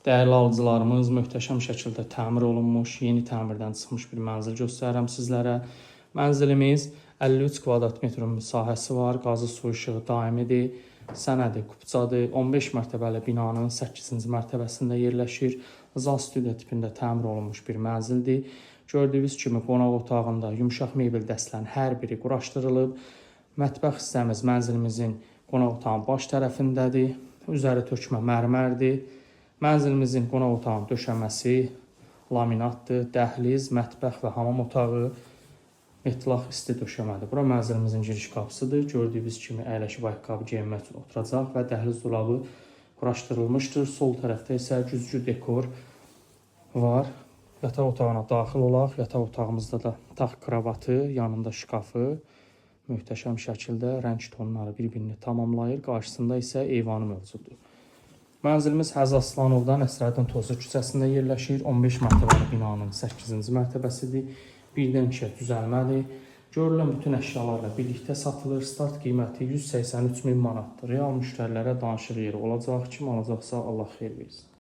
Dəyərli alıcılarımız, möhtəşəm şəkildə təmir olunmuş, yeni təmirdən çıxmış bir mənzil göstərirəm sizlərə. Mənzilimiz 53 kvadrat metr sahəsi var, qazı su işığı daimidir, sənədi kupçadır, 15 mərtəbəli binanın 8-ci mərtəbəsində yerləşir. Zal studiya tipində təmir olunmuş bir mənzildir. Gördüyünüz kimi qonaq otağında yumşaq mebel dəstlərin hər biri quraşdırılıb. Mətbəx hissəmiz mənzilimizin qonaq otağının baş tərəfindədir. Üzəri tökmə mərmərdir. Mənzilimizin qonaq otağının döşəməsi laminatdır. Dəhliz, mətbəx və hamam otağı metlaq isti döşəmədir. Bura mənzilimizin giriş qapısıdır. Gördüyünüz kimi əyləşib ayaqqabı geyinmək üçün oturacaq və dəhliz dolabı quraşdırılmışdır. Sol tərəfdə isə güzgü dekor var. Yataq otağına daxil olaq. Yataq otağımızda da taxt kravatı, yanında şkafı möhtəşəm şəkildə rəng tonları bir-birini tamamlayır. Qarşısında isə eyvanı mövcuddur. Mənzilimiz Həzi Aslanovda Nəsrəddin Tozlu küçəsində yerləşir. 15 mərtəbəli binanın 8-ci mərtəbəsidir. Birdən ikiyə düzəlmədir. Görülən bütün əşyalarla birlikdə satılır. Start qiyməti 183 min manatdır. Real müştərilərə danışıq yeri olacaq. Kim alacaqsa Allah xeyir versin.